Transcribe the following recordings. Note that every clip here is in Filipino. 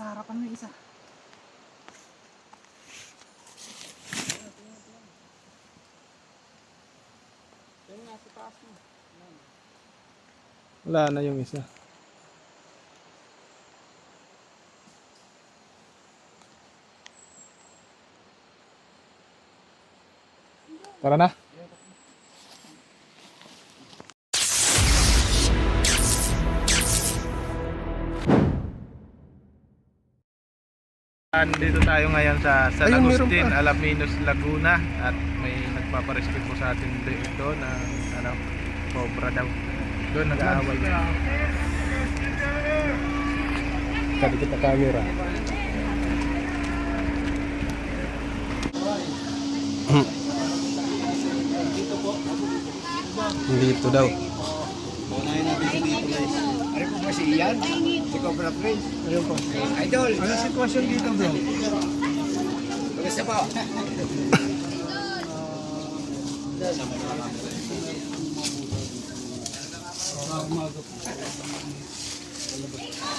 Nasa harapan mo yung isa. Wala na yung isa. Tara na. Dito tayo ngayon sa San Agustin, Alaminos, Laguna at may nagpaparescue po sa atin dito ng cobra daw. Doon nag-aaway. Kali kita camera. Dito daw. Unahin natin si dito guys. Ano po ba si Ian? Si Cobra Prince? Ayun po. Idol! Ano sitwasyon dito bro? Basta po.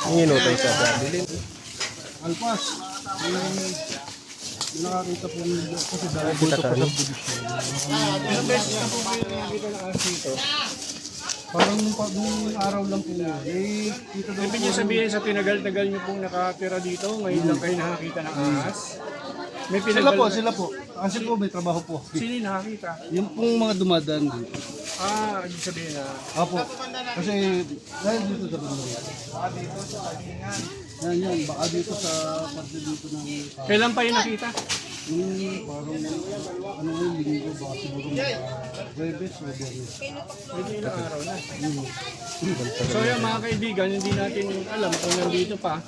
Ang inutay sa Brazil. Alpas. Yung nakakita po nila kasi dahil Kita dito pa tayo. sa budisyon. Ilang beses na po kayo nakakita ng aso dito? Parang nung araw lang po yun. Eh, dito daw Ibig niyo sabihin sa tinagal-tagal niyo pong nakatira dito, ngayon lang kayo nakakita ng ahas? May sila po. Kasi po may trabaho po. Sino yung nakakita? Yung pong mga dumadaan dito. Ibig sabihin na... Apo. Kasi dahil dito sa banda. Yan. Baka dito sa parte dito ng... Kailan pa yung nakita? Parang ano ngayon, linggo. Baka siguro Webes o Biyernes. Medyo ilang araw na. So yung mga kaibigan, hindi natin alam kung nandito pa.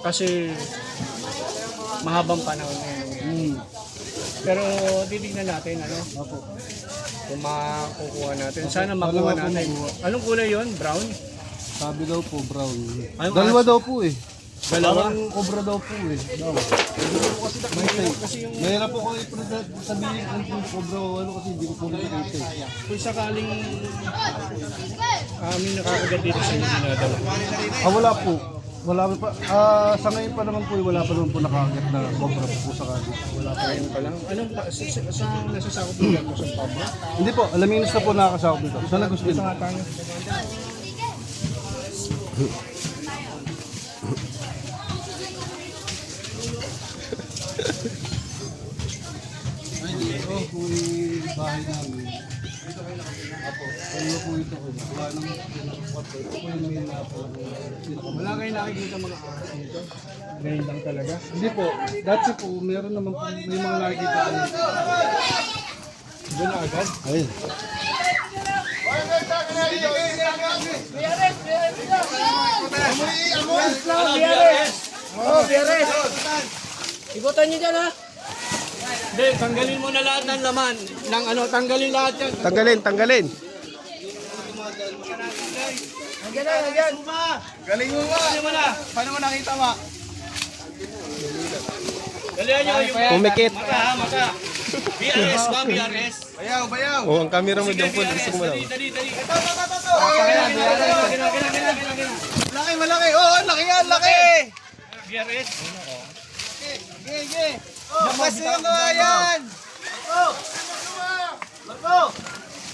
Kasi mahabang panahon na yun. Pero titignan natin Apo. kung makukuha natin. Sana makuha natin. Anong kulay yon? Brown? Sabi daw po, brown. Anong Dalawa daw po eh. Dalawa? Parang cobra daw po eh. Mahirap po ko sabihin kung cobra o ano kasi hindi ko po nakikita eh. Kung sakaling may nakakagat dito sa inyo dinadala. Wala po. Wala pa. Sa ngayon pa naman po, wala pa naman po nakakagit na cobra po sa kanila. Wala pa. Ngayon pa lang. Anong saan nasasakop nila ko sa pablo? Hindi po, Alaminos na po nakakasakop dito. Sa Agustin. Sa tayo. Ay, dito po yung bahay namin. Apo, ano po ito ko? Wala nang pinakapot. Ito po yung main na po. Wala kayong nakikita mga ahas dito? Ngayon lang talaga? Hindi po, dati po, meron naman po, may mga nakikita kami. Doon na agad? Ayun. Biares! Ikutan niyo dyan ha? Hindi, tanggalin mo na lahat ng laman. Tanggalin lahat yan. Tanggalin. Nagyan! Galing mo ba? Paano mo nakita ma? Dalihan niyo yung Pumikit. maka. BRS ba? BRS? Bayaw. Oh, ang camera mo dyan po. Gusto ko mo lang. Dali. Malaki. Oh, laki yan, laki. BRS? Ge. Lakas yung mga yan. Marco.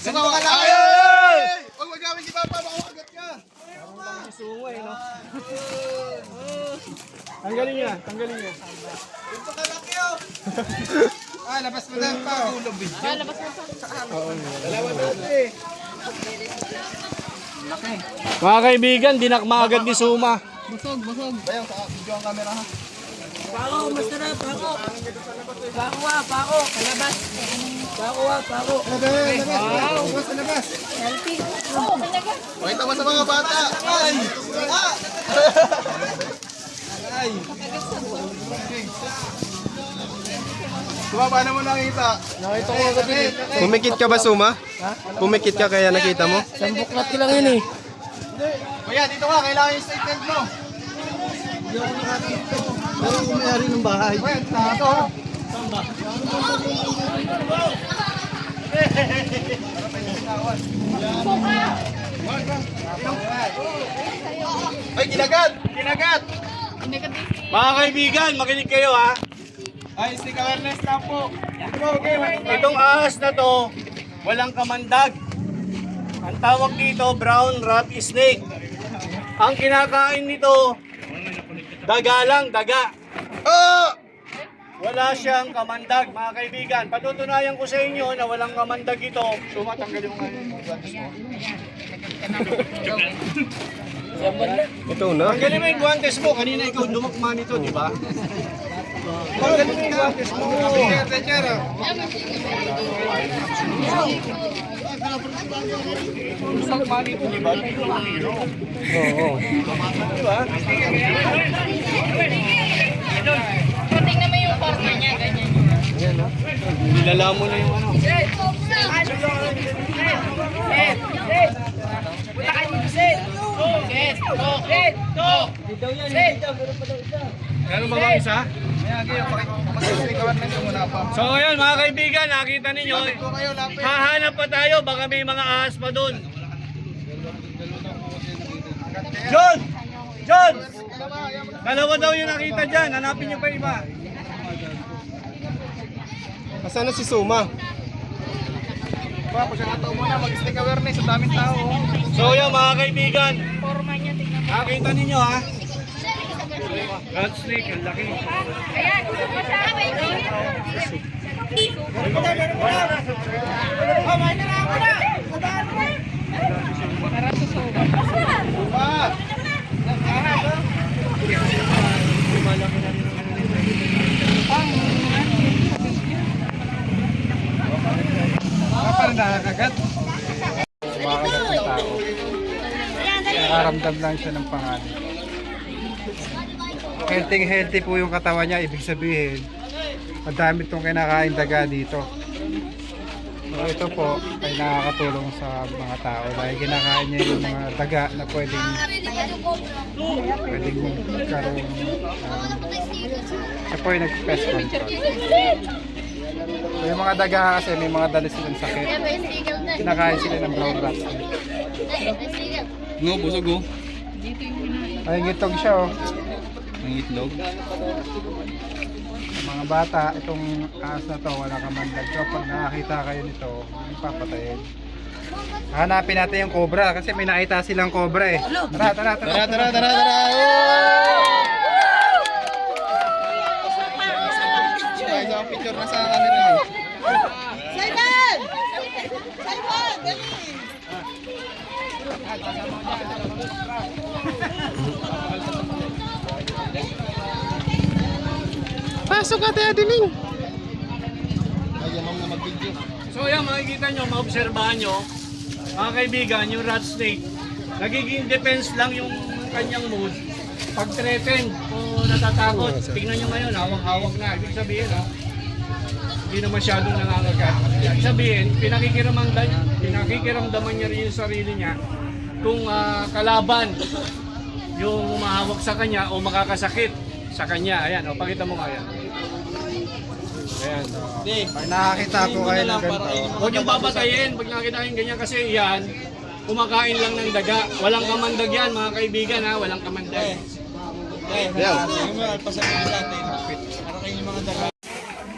Sumawa ka lang. Huwag magamit si Papa, makawagat ka. Sungo eh, no? Tanggalin niya. Ito ka laki oh. Labas mo na pa. Dalawa natin. Mga kaibigan, dinakma agad ni Suma. Bayaw, video ang camera ha. Pako, basta na, pako. Pako. Kalabas. Pako. Labas na labas. Selfie. Oo, kalabas. Pakita mo sa mga bata. Ay. Paano mo nakita? Nakita ko agad yun. Pumikit ka ba, Suma? Pumikit ka kaya nakita mo? Sambuklat ko lang yun eh. Kuya, dito ka. Kailangan yung statement mo. Hindi ako nakakita. Pero umayari ng bahay. Kuya, tato. Samba. Ay, kinagat! Mga kaibigan, makinig kayo ha. Ay, stick awareness lang po. Itong ahas na to, walang kamandag. Ang tawag dito, brown rat snake. Ang kinakain nito, daga lang, daga. Wala siyang kamandag, mga kaibigan. Patutunayan ko sa inyo na walang kamandag ito. Sumatanggalin mo nga yung guantes mo. Ito na. Tanggalin mo yung guantes mo. Kanina ikaw dumakma nito, di ba? Tanggalin mo yung guantes mo. Dumakma nito, di ba? Oo. Di ba? Tingnan mo yung forma niya, ganyan. Nilala mo na yung ano. Punta kayo dito, Sid. Sid. Meron ba bang isa? So ayan mga kaibigan, nakita ninyo. Hahanap pa tayo, baka may mga ahas pa doon. John! John! Dalawa daw yung nakita dyan, hanapin nyo pa iba. Asan na si Suma? Mag-stick awareness, ang daming tao. So yan mga kaibigan, Forma niya, tingnan mo. nakita ninyo ha. Rat snake, ang laki. Ayan, kasama ito. Parang nakakagat. Kumakagat ng tao. Nakaramdam lang siya ng panganib. Healthy po yung katawan niya, ibig sabihin madami itong kinakain daga dito. So ito po ay nakakatulong sa mga tao dahil kinakain niya yung mga daga na pwedeng magkaroon siya po yung nag-pest control. So yung mga daga kasi may mga dala silang sakit. Kinakain sila ng brown rat. No, busog oh. Ay, ngitog siya oh. Ang itlog. Sa mga bata, itong ahas na to, wala kamandag. So pag nakakita kayo nito, papatayin. Hanapin natin yung cobra kasi may nakita silang cobra eh. Tara. Isang picture na sa camera eh. Simon! Simon, dali! Pasok ka tayo dining. So yan, makikita nyo, maobserbahan nyo, mga kaibigan, yung rat snake, nagiging defense lang yung kanyang mood. Pag threatened o natatakot, tingnan nyo ngayon, hawak-hawak na. Ibig sabihin, hindi na masyadong nangangagat. Ibig sabihin, pinakikiramdaman niya rin yung sarili niya kung kalaban yung umahawak sa kanya o makakasakit sa kanya. Ayan, pakita mo nga yan. Ayan. Pag nakakita po kayo ng ganito, Huwag yung papatayin pag nakita kayong ganyan kasi yan, kumakain lang ng daga. Walang kamandag yan mga kaibigan ha, walang kamandag.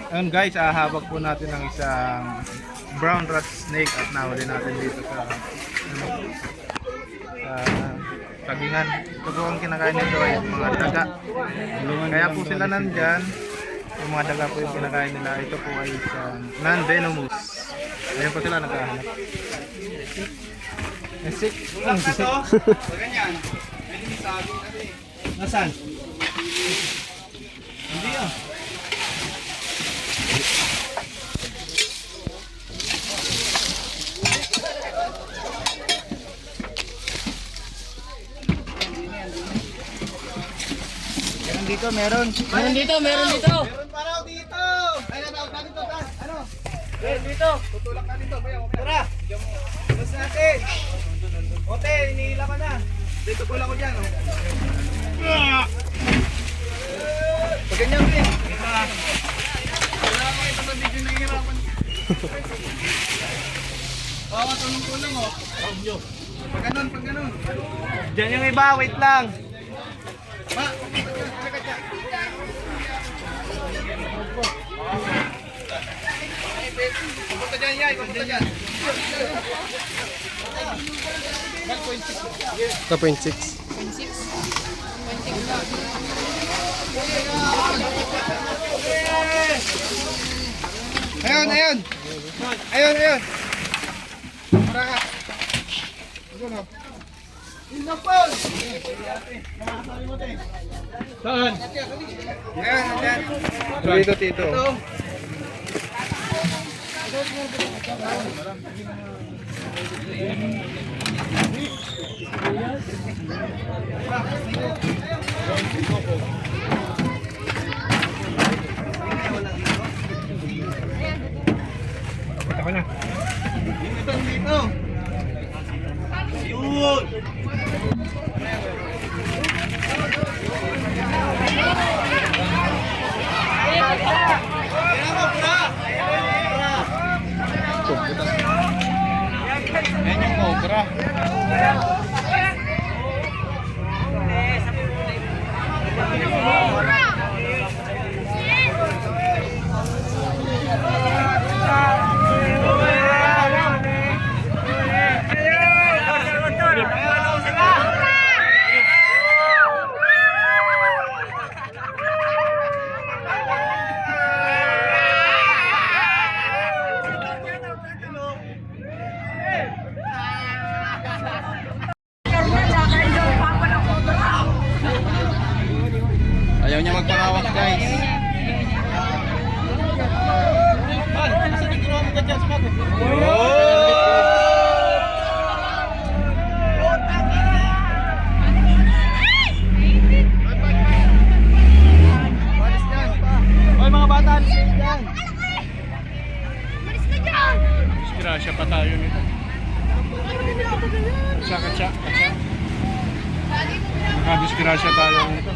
Ayun guys, hahawak po natin ng isang brown rat snake at nahuli natin dito sa tagingan. Ito po ang kinakain nito ay mga daga. Kaya po sila nandyan. Yung mga daga po yung kinakain nila. Ito po ay isang non-venomous. Ayun po sila naghahanap. Nasaan? Hindi ah. dito meron. Meron dito, meron dito. Meron pa raw dito. Ay, dito. Ano? Meron dito. Tutulak na dito. Tara. Bus natin. Ote, inihila ka na. Dito ko lang ko dyan. Pag ganyan rin. Wala mo ito sa video na hihirapan. Bawa tulong-tulong oh. Pag ganun. Diyan yung iba, wait lang. Pupunta dyan, Yay. Pupunta dyan. 2.6. Ayun, ayun. Ayun, ayun. Para ka. Saan? Ayun, ayun. Dito, Tito. Ako na. Yan yung cobra. Ayaw niya magpangawak, guys. Hoy mga bata, alis kayo dyan. Disgrasya pa tayo nito. Katsa. Nakadisgrasya tayo nito.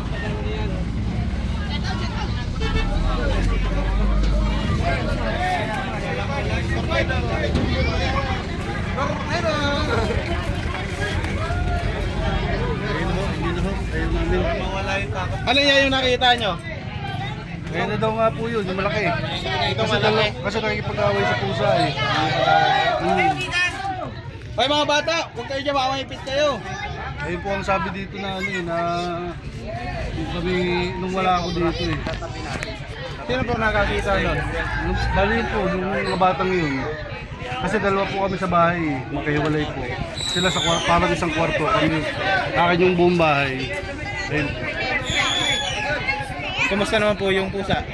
Ano yan yung nakita nyo? Ngayon na daw nga po yun, yung malaki. Ito malaki. Kasi nakikipag-away sa pusa eh. Hoy mga bata, huwag kayo dyan, baka maipit kayo. Ayun po ang sabi dito na ano eh, na kami nung wala ako dito eh. Sino po nakakita nun? Dali po, nung mga batang yun. Kasi dalawa po kami sa bahay eh, magkahiwalay po. Sila sa parang isang kwarto, kami akin yung buong bahay. Ayun. Kumusta naman po yung pusa?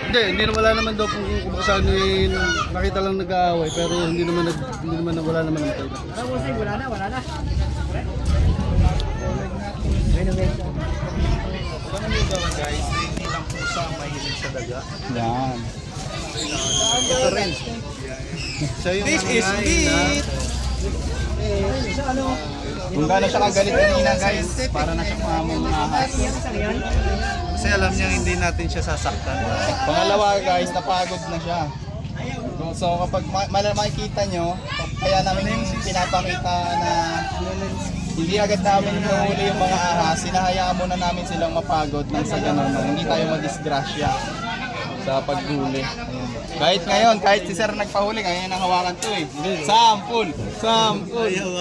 Hindi wala naman daw po kung saan eh, nakita lang nag-aaway pero hindi naman wala naman namatay. Wala na. Ano yung gawa guys? Hindi lang pusa mahilig sa daga. Yan. Ito rin. So yung this is meat! Kung gano'n siya kagalit kanina guys, para na siyang mamong ahas. Kasi alam niya hindi natin siya sasaktan. Pangalawa guys, napagod na siya. So kapag makikita nyo, kaya namin pinapakita na hindi agad namin inuhuli yung mga ahas, sinahayaan muna namin silang mapagod nang sa ganun, hindi tayo madisgrasya sa paghuli. Ayan. Kahit ngayon, kahit si sir nagpahuli, ngayon ang hawakan to eh. Sampul!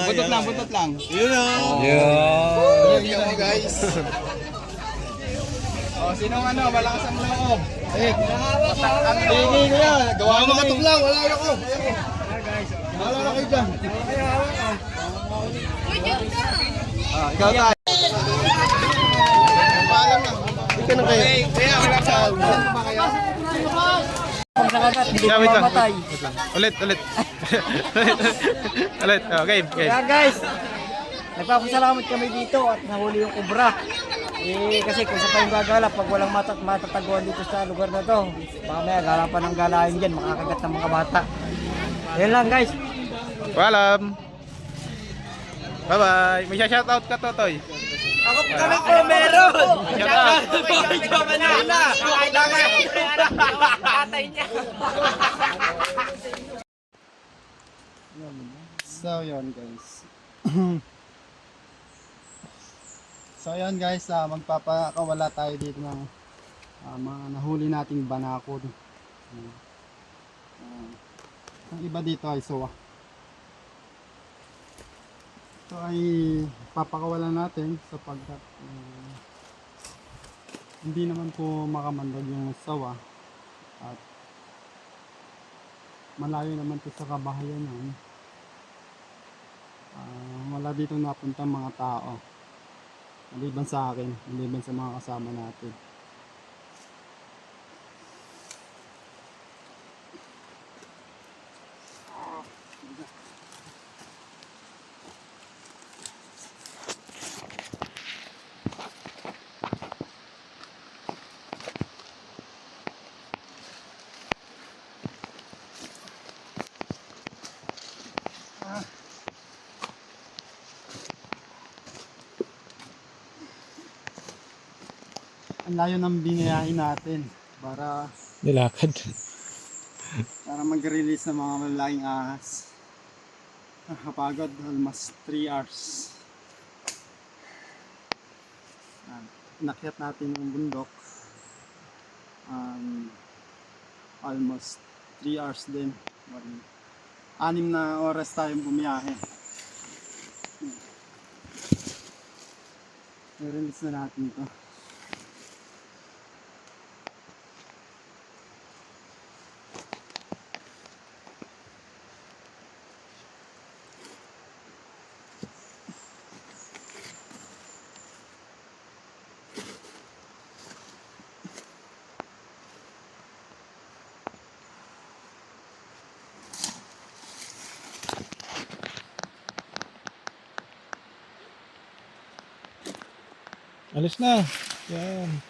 Butot lang. Yun o! Yun o guys. O, sinong malakas ang loob? Sige kuya, gawa mo makatok lang, wala na ako. Wala na kayo dyan. Ikaw tayo. Paalam na. Ika na kayo. Pag nakagat, hindi Yeah, ko wait lang. mamatay. Ulit. Ulit. Oh, game. Kaya guys, nagpapasalamat kami dito at nahuli yung kubra. Kasi kung sa tayong gagala, pag walang matataguan dito sa lugar na to, mamaya galapan ng galain dyan, makakagat ng mga bata. Yan lang guys. Paalam. Bye-bye. May shoutout ka, Totoy. Ako kami po meron! So yun guys. So ayan guys, magpapakawala tayo dito ng mga nahuli nating banakod. Ang iba dito ay suwa. Ito ay papakawalan natin sapagkat hindi naman po makamandag yung sawa at malayo naman po sa kabahayan. Wala dito napunta mga tao maliban sa akin, maliban sa mga kasama natin. Ang layo ng binayain natin para Nilakad. mag-release ng mga malalaking ahas. Nakakapagod, almost 3 hours. Inakyat natin yung bundok. Almost 3 hours din. 6 na oras tayong bumiyahe. I-release na natin ito. Alis na. Yan.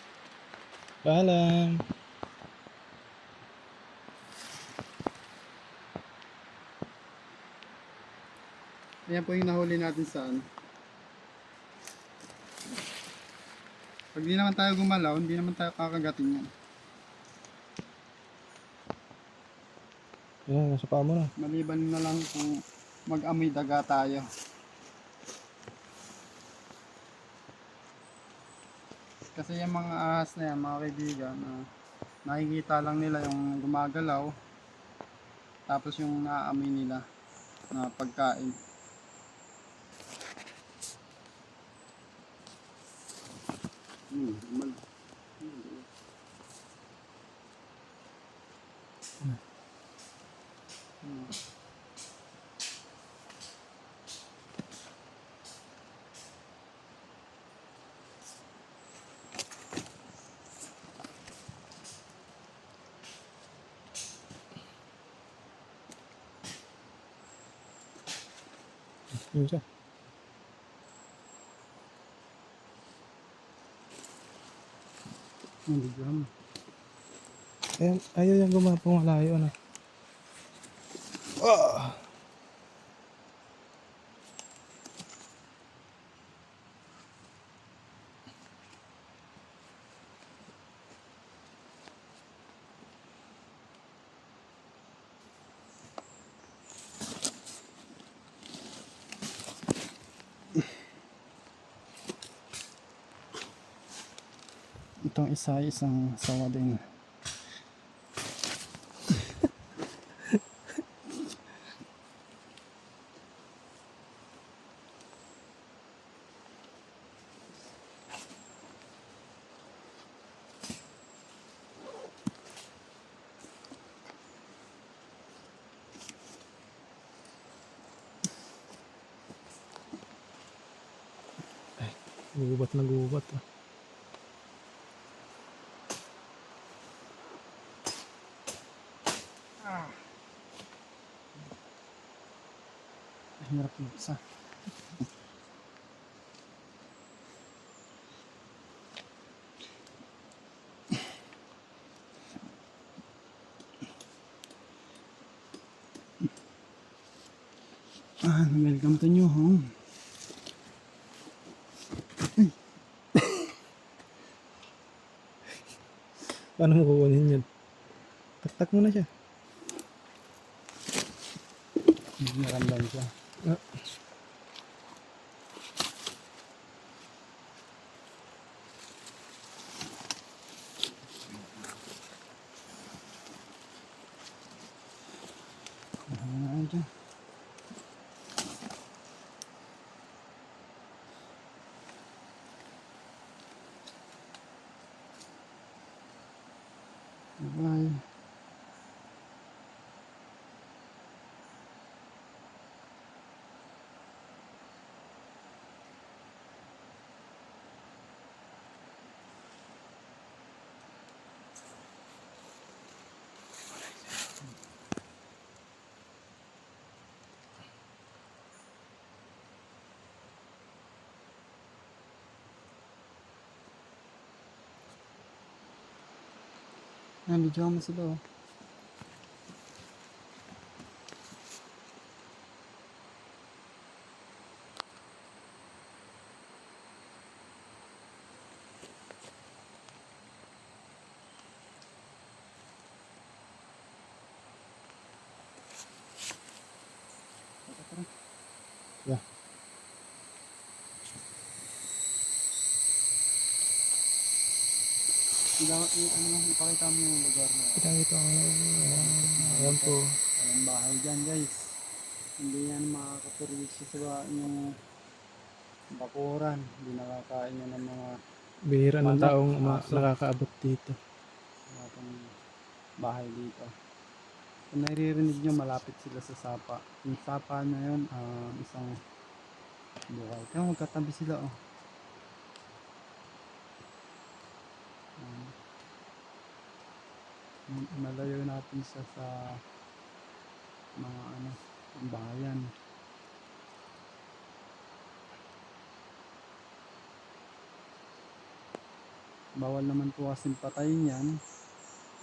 Paalam. Ayan po yung nahuli natin sa ano. Pag di naman tayo gumalaw, hindi naman tayo kakagatin yan. Yan, nasa paa mo na. Maliban na lang kung mag-amoy daga tayo. Kasi yung mga ahas na yan, mga kaibigan, nakikita lang nila yung gumagalaw, tapos yung naaamoy nila na pagkain. Yun siya. Hindi gram. Ayan, ayaw yung gumapong malayo na. Itong isa ay isang sawa din. Gubat na gubat. Hirap yung isa. Welcome to new home. Paano mo kukunin yun? Taktak mo na siya. Naramdam siya. Bye. Medyo mo sila oh. Yeah. Ipakita mo yung lugar na. Ito ayan po. Walang bahay dyan guys. Hindi yan makakaperwisyo sa yung bakuran. Hindi nakakain yan ng mga Bihira ng Manok, taong aso. nakakaabot dito. atong bahay dito. Kung naririnig nyo, malapit sila sa sapa. Yung sapa na yun, isang buhay. Kaya magkatabi sila oh. Malayo natin siya sa mga bayan. Bawal naman po kasing patayin yan.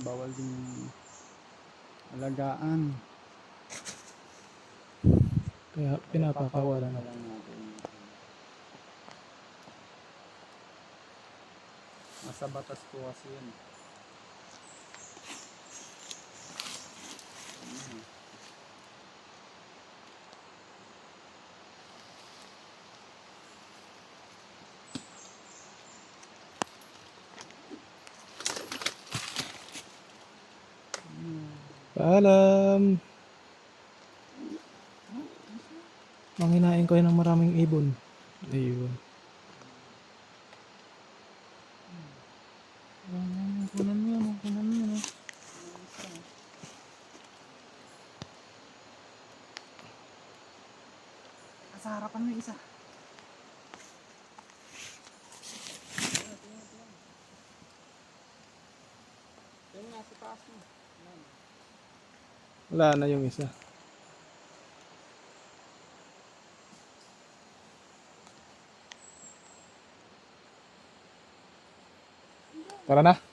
Bawal din alagaan. Kaya pinapakawalan. Na lang natin. Nasa batas po kasi yan. Paalam! Manghinain ko ng maraming ibon. Ayun. Kunan mo yan, kunan mo yan. Sa harapan mo yung isa. Wala na yung isa. Tara na.